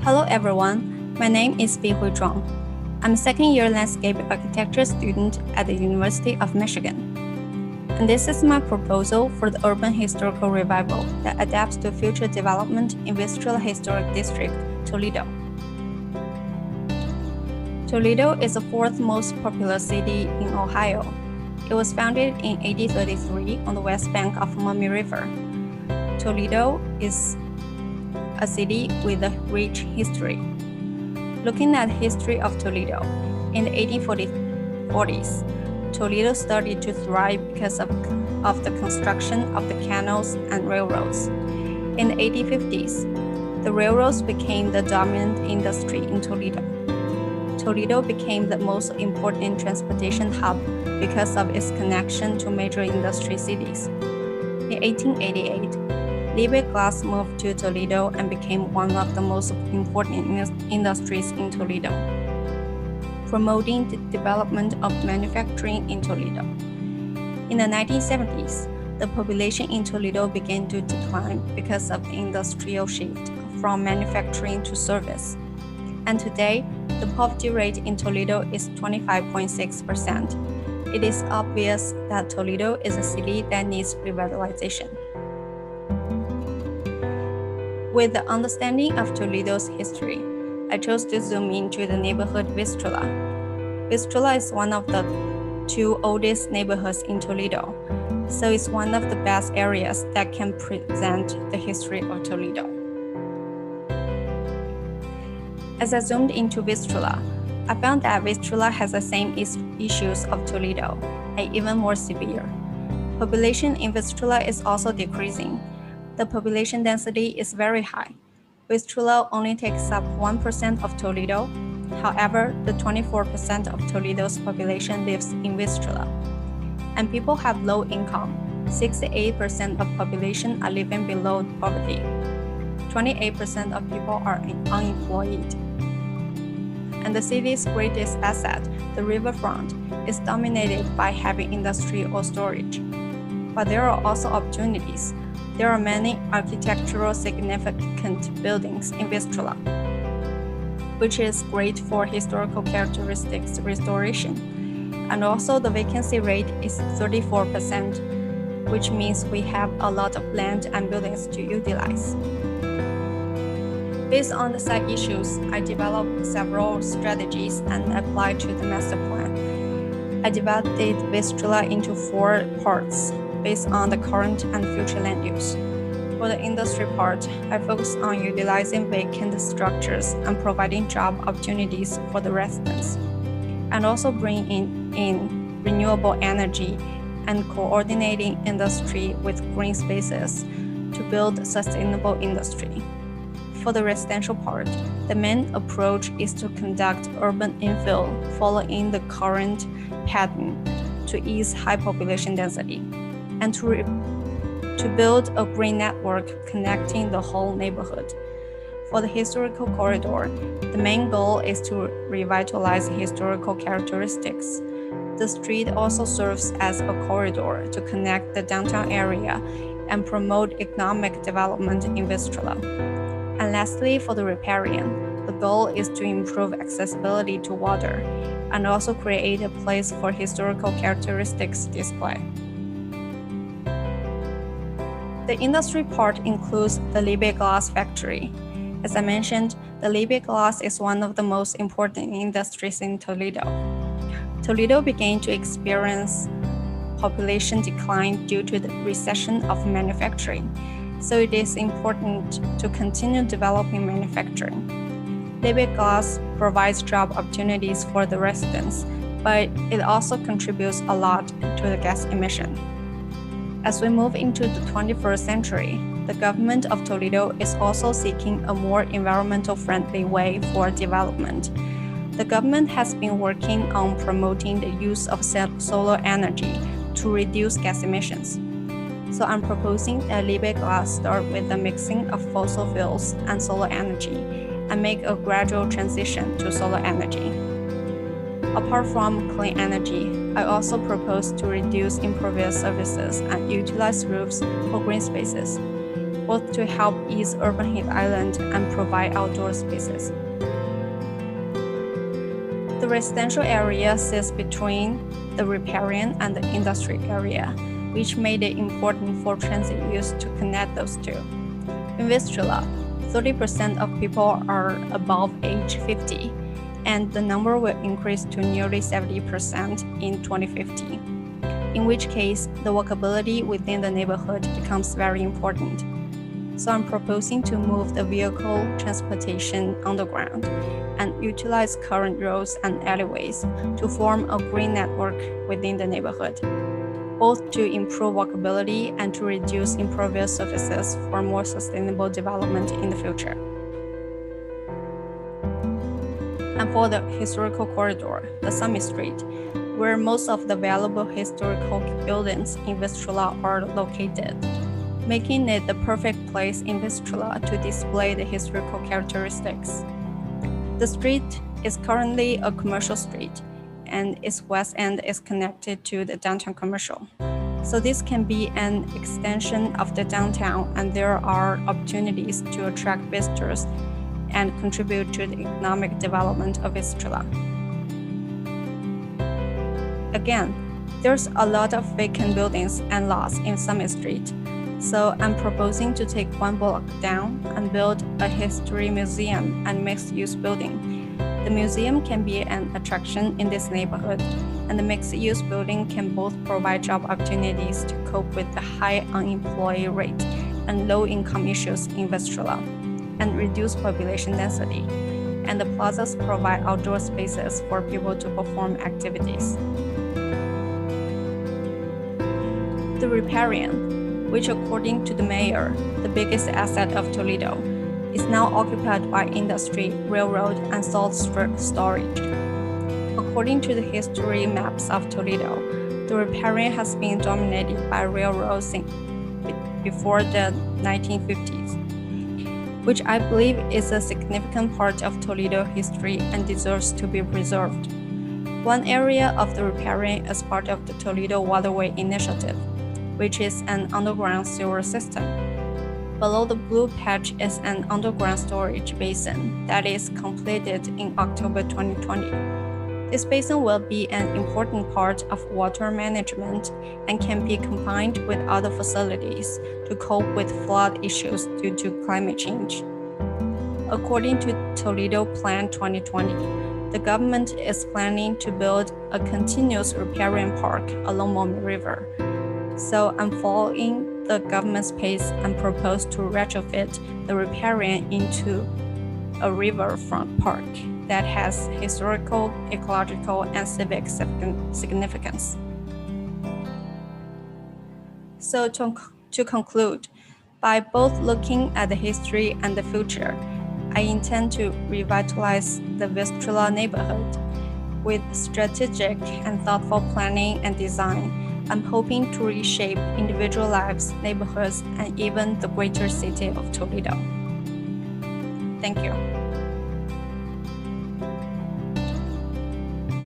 Hello everyone, my name is Bihui Zhuang. I'm a second-year landscape architecture student at the University of Michigan. And this is my proposal for the urban historical revival that adapts to future development in Vistula Historic District, Toledo. Toledo is the fourth most populous city in Ohio. It was founded in 1833 on the west bank of Maumee River. Toledo is a city with a rich history. Looking at the history of Toledo, in the 1840s, Toledo started to thrive because of the construction of the canals and railroads. In the 1850s, the railroads became the dominant industry in Toledo. Toledo became the most important transportation hub because of its connection to major industry cities. In 1888, Liebig Glass moved to Toledo and became one of the most important industries in Toledo, promoting the development of manufacturing in Toledo. In the 1970s, the population in Toledo began to decline because of the industrial shift from manufacturing to service. And today, the poverty rate in Toledo is 25.6%. It is obvious that Toledo is a city that needs revitalization. With the understanding of Toledo's history, I chose to zoom into the neighborhood Vistula. Vistula is one of the two oldest neighborhoods in Toledo, so it's one of the best areas that can present the history of Toledo. As I zoomed into Vistula, I found that Vistula has the same issues of Toledo, and even more severe. Population in Vistula is also decreasing. The population density is very high. Vistula only takes up 1% of Toledo. However, the 24% of Toledo's population lives in Vistula. And people have low income. 68% of population are living below poverty. 28% of people are unemployed. And the city's greatest asset, the riverfront, is dominated by heavy industry or storage. But there are also opportunities. There are many architectural significant buildings in Vistula, which is great for historical characteristics restoration. And also the vacancy rate is 34%, which means we have a lot of land and buildings to utilize. Based on the site issues, I developed several strategies and applied to the master plan. I divided Vistula into 4 parts based on the current and future land use. For the industry part, I focused on utilizing vacant structures and providing job opportunities for the residents, and also bringing in renewable energy and coordinating industry with green spaces to build sustainable industry. For the residential part, the main approach is to conduct urban infill following the current pattern to ease high population density, and to build a green network connecting the whole neighborhood. For the historical corridor, the main goal is to revitalize historical characteristics. The street also serves as a corridor to connect the downtown area and promote economic development in Vistula. And lastly, for the riparian, the goal is to improve accessibility to water and also create a place for historical characteristics display. The industry part includes the Liebig Glass factory. As I mentioned, the Liebig Glass is one of the most important industries in Toledo. Toledo began to experience population decline due to the recession of manufacturing, so it is important to continue developing manufacturing. Liebig Glass provides job opportunities for the residents, but it also contributes a lot to the gas emission. As we move into the 21st century, the government of Toledo is also seeking a more environmental friendly way for development. The government has been working on promoting the use of solar energy to reduce gas emissions. So I'm proposing that Liebig Glass start with the mixing of fossil fuels and solar energy and make a gradual transition to solar energy. Apart from clean energy, I also propose to reduce impervious surfaces and utilize roofs for green spaces. both to help ease urban heat island and provide outdoor spaces. The residential area sits between the riparian and the industry area, which made it important for transit use to connect those two. In Vistula, 30% of people are above age 50, and the number will increase to nearly 70% in 2050, in which case the walkability within the neighborhood becomes very important. So I'm proposing to move the vehicle transportation underground and utilize current roads and alleyways to form a green network within the neighborhood, both to improve walkability and to reduce impervious surfaces for more sustainable development in the future. And for the historical corridor, the Summit Street, where most of the valuable historical buildings in Vistula are located, making it the perfect place in Vistula to display the historical characteristics. The street is currently a commercial street, and its west end is connected to the downtown commercial. So this can be an extension of the downtown, and there are opportunities to attract visitors and contribute to the economic development of Vistula. Again, there's a lot of vacant buildings and lots in Summit Street, so I'm proposing to take one block down and build a history museum and mixed-use building. The museum can be an attraction in this neighborhood, and the mixed-use building can both provide job opportunities to cope with the high unemployment rate and low-income issues in Vistula, and reduce population density, and the plazas provide outdoor spaces for people to perform activities. The riparian, which according to the mayor, the biggest asset of Toledo, is now occupied by industry, railroad, and salt storage. According to the history maps of Toledo, the riparian has been dominated by railroads since before the 1950s, which I believe is a significant part of Toledo history and deserves to be preserved. One area of the riparian is part of the Toledo Waterway Initiative, which is an underground sewer system. Below the blue patch is an underground storage basin that is completed in October 2020. This basin will be an important part of water management and can be combined with other facilities to cope with flood issues due to climate change. According to Toledo Plan 2020, the government is planning to build a continuous riparian park along Momi River. So I'm following the government's pace and propose to retrofit the riparian into a riverfront park that has historical, ecological, and civic significance. So to conclude, by both looking at the history and the future, I intend to revitalize the Vistula neighborhood. With strategic and thoughtful planning and design, I'm hoping to reshape individual lives, neighborhoods, and even the greater city of Toledo. Thank you.